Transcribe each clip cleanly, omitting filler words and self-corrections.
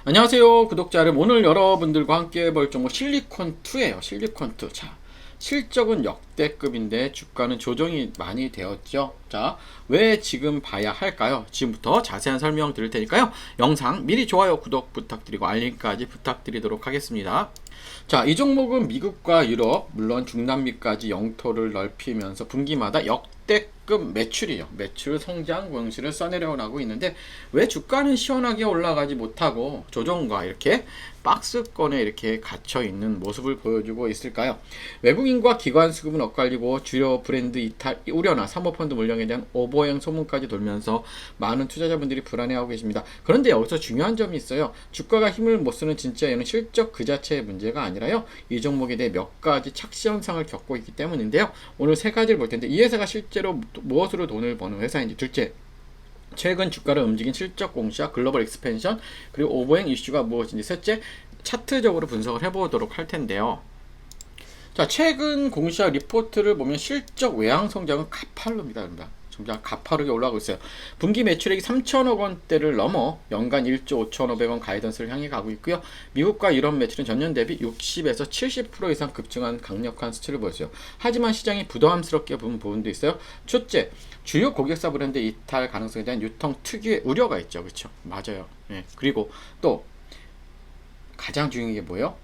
안녕하세요 구독자 여러분. 오늘 여러분들과 함께 해볼 종목 실리콘2예요. 실리콘2. 자, 실적은 역대급인데 주가는 조정이 많이 되었죠. 자, 왜 지금 봐야 할까요? 지금부터 자세한 설명 드릴 테니까요, 영상 미리 좋아요 구독 부탁드리고 알림까지 부탁드리도록 하겠습니다. 자, 이 종목은 미국과 유럽, 물론 중남미까지 영토를 넓히면서 분기마다 역대급 매출이에요. 매출 성장 공시를 써내려가고 있는데, 왜 주가는 시원하게 올라가지 못하고 조정과 이렇게 박스권에 이렇게 갇혀 있는 모습을 보여주고 있을까요? 외국인과 기관 수급은 엇갈리고 주요 브랜드 이탈 우려나 사모펀드 물량에 대한 오버행 소문까지 돌면서 많은 투자자분들이 불안해하고 계십니다. 그런데 여기서 중요한 점이 있어요. 주가가 힘을 못 쓰는 진짜 이유는 실적 그 자체의 문제가 아니라요, 이 종목에 대해 몇 가지 착시 현상을 겪고 있기 때문인데요. 오늘 세 가지를 볼 텐데, 이 회사가 실제로 무엇으로 돈을 버는 회사인지, 둘째, 최근 주가를 움직인 실적 공시와 글로벌 익스펜션, 그리고 오버행 이슈가 무엇인지, 셋째, 차트적으로 분석을 해보도록 할 텐데요. 자, 최근 공시와 리포트를 보면 실적 외향 성장은 가팔릅니다. 여러분. 정말 가파르게 올라가고 있어요. 분기 매출액이 3천억 원대를 넘어 연간 1조 5,500원 가이던스를 향해 가고 있고요. 미국과 유럽 매출은 전년 대비 60에서 70% 이상 급증한 강력한 수치를 보였어요. 하지만 시장이 부담스럽게 보는 부분도 있어요. 첫째, 주요 고객사 브랜드 이탈 가능성에 대한 유통 특유의 우려가 있죠. 그렇죠? 맞아요. 예. 그리고 또 가장 중요한 게 뭐예요?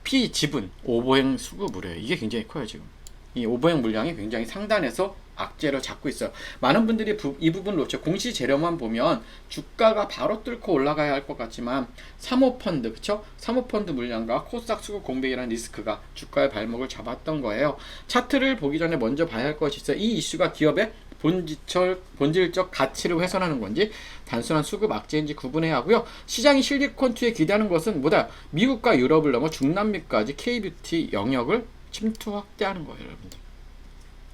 피지분, 오버행 수급 우려예요. 이게 굉장히 커요. 지금 이 오버행 물량이 굉장히 상단에서 악재를 잡고 있어요. 많은 분들이 이 부분을 놓쳐 공시 재료만 보면 주가가 바로 뚫고 올라가야 할 것 같지만, 사모펀드, 그쵸? 사모펀드 물량과 코스닥 수급 공백이라는 리스크가 주가의 발목을 잡았던 거예요. 차트를 보기 전에 먼저 봐야 할 것이 있어요. 이 이슈가 기업의 본질적 가치를 훼손하는 건지 단순한 수급 악재인지 구분해야 하고요. 시장이 실리콘2에 기대하는 것은 뭐다? 미국과 유럽을 넘어 중남미까지 K뷰티 영역을 침투 확대하는 거예요, 여러분들.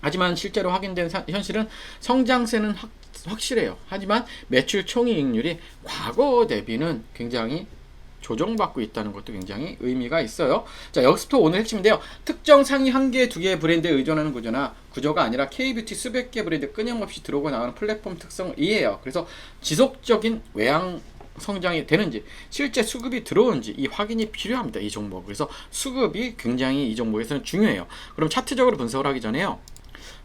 하지만 실제로 확인된 현실은 성장세는 확실해요. 하지만 매출 총이익률이 과거 대비는 굉장히 조정받고 있다는 것도 굉장히 의미가 있어요. 자, 여기서부터 오늘 핵심인데요. 특정 상위 한 개, 두 개의 브랜드에 의존하는 구조가 아니라 K뷰티 수백 개 브랜드 끊임없이 들어오고 나가는 플랫폼 특성을 이해해요. 그래서 지속적인 외향 성장이 되는지, 실제 수급이 들어오는지 이 확인이 필요합니다. 이 종목. 그래서 수급이 굉장히 이 종목에서는 중요해요. 그럼 차트적으로 분석을 하기 전에요,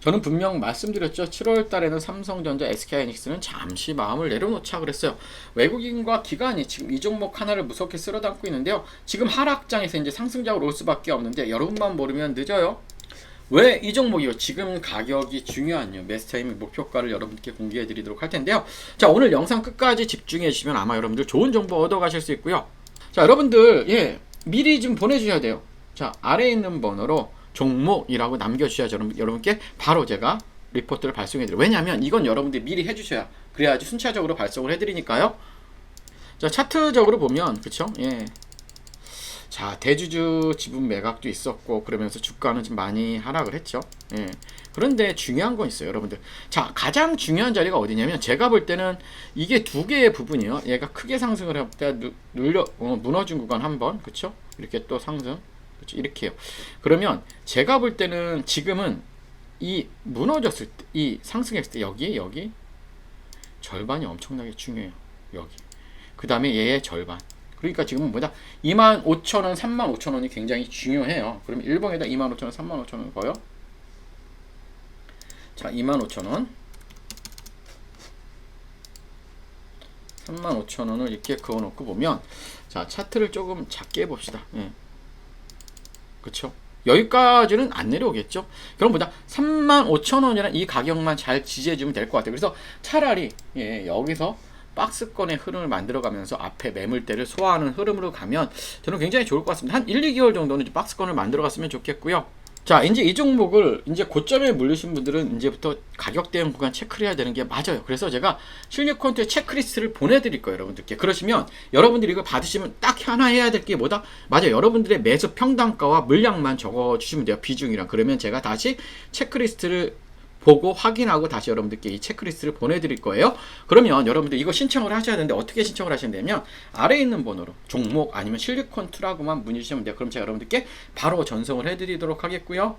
저는 분명 말씀드렸죠. 7월 달에는 삼성전자, SK하이닉스는 잠시 마음을 내려놓자 그랬어요. 외국인과 기관이 지금 이 종목 하나를 무섭게 쓸어 담고 있는데요. 지금 하락장에서 이제 상승장으로 올 수밖에 없는데, 여러분만 모르면 늦어요. 왜 이 종목이요? 지금 가격이 중요한요. 매스타이밍 목표가를 여러분께 공개해 드리도록 할 텐데요. 자, 오늘 영상 끝까지 집중해 주시면 아마 여러분들 좋은 정보 얻어 가실 수 있고요. 자, 여러분들, 미리 좀 보내주셔야 돼요. 자, 아래에 있는 번호로 종목이라고 남겨주셔야 여러분께 바로 제가 리포트를 발송해드려요. 왜냐하면 이건 여러분들이 미리 해주셔야, 그래야지 순차적으로 발송을 해드리니까요. 자, 차트적으로 보면, 그쵸? 자, 대주주 지분 매각도 있었고, 그러면서 주가는 좀 많이 하락을 했죠. 그런데 중요한 건 있어요, 여러분들. 자, 가장 중요한 자리가 어디냐면, 제가 볼 때는 이게 두 개의 부분이요. 얘가 크게 상승을 할 때 무너진 구간 한 번, 그쵸? 이렇게 또 상승. 이렇게요. 그러면 제가 볼 때는 지금은 이 무너졌을 때, 이 상승했을 때 여기 절반이 엄청나게 중요해요. 여기. 그 다음에 얘의 절반. 그러니까 지금은 뭐다? 25,000원, 35,000원이 굉장히 중요해요. 그럼 일봉에다 25,000원, 35,000원 거요. 자, 25,000원, 35,000원을 이렇게 그어놓고 보면, 자, 차트를 조금 작게 해봅시다. 그쵸? 여기까지는 안 내려오겠죠? 그럼 보자. 35,000원이라는 이 가격만 잘 지지해주면 될 것 같아요. 그래서 차라리 여기서 박스권의 흐름을 만들어가면서 앞에 매물대를 소화하는 흐름으로 가면 저는 굉장히 좋을 것 같습니다. 한 1, 2개월 정도는 박스권을 만들어갔으면 좋겠고요. 자, 이제 이 종목을 이제 고점에 물리신 분들은 이제부터 가격 대응 구간 체크를 해야 되는 게 맞아요. 그래서 제가 실리콘2의 체크리스트를 보내드릴 거예요, 여러분들께. 그러시면 여러분들이 이걸 받으시면 딱 하나 해야 될 게 뭐다? 맞아요. 여러분들의 매수 평단가와 물량만 적어주시면 돼요, 비중이랑. 그러면 제가 다시 체크리스트를 보고 확인하고 다시 여러분들께 이 체크리스트를 보내드릴 거예요. 그러면 여러분들 이거 신청을 하셔야 되는데, 어떻게 신청을 하시면 되냐면, 아래에 있는 번호로 종목 아니면 실리콘2라고만 문의 주시면 돼요. 그럼 제가 여러분들께 바로 전송을 해드리도록 하겠고요.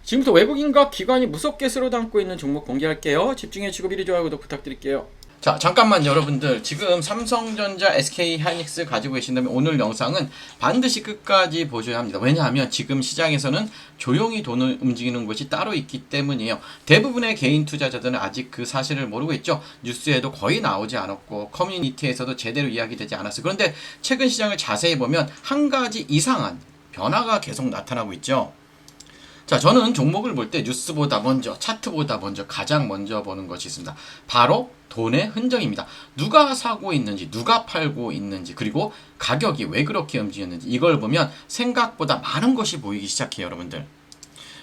지금부터 외국인과 기관이 무섭게 쓸어 담고 있는 종목 공개할게요. 집중해 주시고 미리 좋아요 구독 부탁드릴게요. 자, 잠깐만 여러분들. 지금 삼성전자, SK하이닉스 가지고 계신다면 오늘 영상은 반드시 끝까지 보셔야 합니다. 왜냐하면 지금 시장에서는 조용히 돈을 움직이는 곳이 따로 있기 때문이에요. 대부분의 개인 투자자들은 아직 그 사실을 모르고 있죠. 뉴스에도 거의 나오지 않았고 커뮤니티에서도 제대로 이야기되지 않았어요. 그런데 최근 시장을 자세히 보면 한 가지 이상한 변화가 계속 나타나고 있죠. 자, 저는 종목을 볼 때 뉴스보다 먼저, 차트보다 먼저, 가장 먼저 보는 것이 있습니다. 바로 돈의 흔적입니다. 누가 사고 있는지, 누가 팔고 있는지, 그리고 가격이 왜 그렇게 움직였는지, 이걸 보면 생각보다 많은 것이 보이기 시작해요, 여러분들.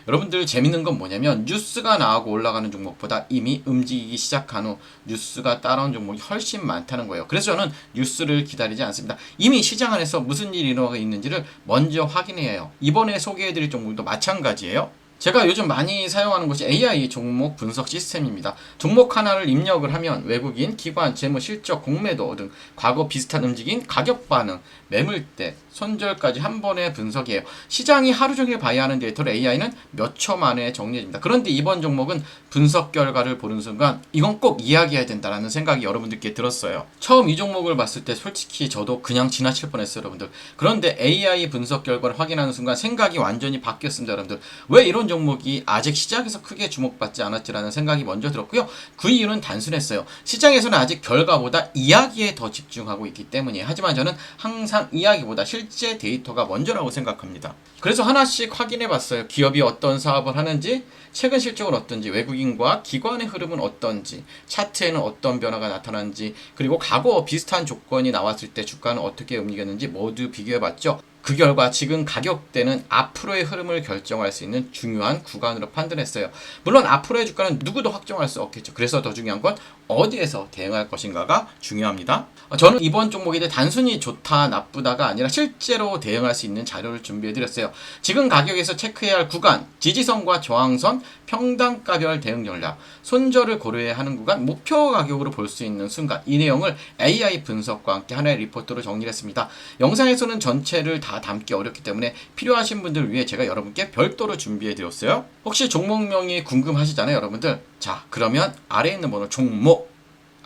여러분들 재밌는 건 뭐냐면 뉴스가 나오고 올라가는 종목보다 이미 움직이기 시작한 후 뉴스가 따라온 종목이 훨씬 많다는 거예요. 그래서 저는 뉴스를 기다리지 않습니다. 이미 시장 안에서 무슨 일이 일어나고 있는지를 먼저 확인해야 해요. 이번에 소개해드릴 종목도 마찬가지예요. 제가 요즘 많이 사용하는 것이 AI 종목 분석 시스템입니다. 종목 하나를 입력을 하면 외국인, 기관, 재무, 실적, 공매도 등 과거 비슷한 움직임, 가격 반응, 매물대, 손절까지 한 번에 분석이에요. 시장이 하루 종일 봐야 하는 데이터를 AI는 몇 초 만에 정리해줍니다. 그런데 이번 종목은 분석 결과를 보는 순간 이건 꼭 이야기해야 된다는 생각이 여러분들께 들었어요. 처음 이 종목을 봤을 때 솔직히 저도 그냥 지나칠 뻔했어요, 여러분들. 그런데 AI 분석 결과를 확인하는 순간 생각이 완전히 바뀌었습니다, 여러분들. 왜 이런 종목이 아직 시장에서 크게 주목받지 않았지라는 생각이 먼저 들었고요. 그 이유는 단순했어요. 시장에서는 아직 결과보다 이야기에 더 집중하고 있기 때문이에요. 하지만 저는 항상 이야기보다 실제 데이터가 먼저라고 생각합니다. 그래서 하나씩 확인해 봤어요. 기업이 어떤 사업을 하는지, 최근 실적은 어떤지, 외국인과 기관의 흐름은 어떤지, 차트에는 어떤 변화가 나타났는지, 그리고 과거 비슷한 조건이 나왔을 때 주가는 어떻게 움직였는지 모두 비교해 봤죠. 그 결과 지금 가격대는 앞으로의 흐름을 결정할 수 있는 중요한 구간으로 판단했어요. 물론 앞으로의 주가는 누구도 확정할 수 없겠죠. 그래서 더 중요한 건 어디에서 대응할 것인가가 중요합니다. 저는 이번 종목에 대해 단순히 좋다 나쁘다가 아니라 실제로 대응할 수 있는 자료를 준비해드렸어요. 지금 가격에서 체크해야 할 구간, 지지선과 저항선, 평단가별 대응 전략, 손절을 고려해야 하는 구간, 목표 가격으로 볼 수 있는 순간, 이 내용을 AI 분석과 함께 하나의 리포트로 정리를 했습니다. 영상에서는 전체를 다 담기 어렵기 때문에 필요하신 분들을 위해 제가 여러분께 별도로 준비해드렸어요. 혹시 종목명이 궁금하시잖아요, 여러분들. 자, 그러면 아래에 있는 번호 종목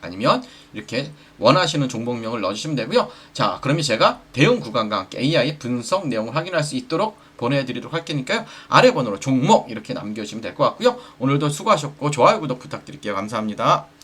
아니면 이렇게 원하시는 종목명을 넣어주시면 되고요. 자, 그러면 제가 대응 구간과 함께 AI 분석 내용을 확인할 수 있도록 보내드리도록 할 테니까요. 아래 번호로 종목 이렇게 남겨주시면 될 것 같고요. 오늘도 수고하셨고 좋아요, 구독 부탁드릴게요. 감사합니다.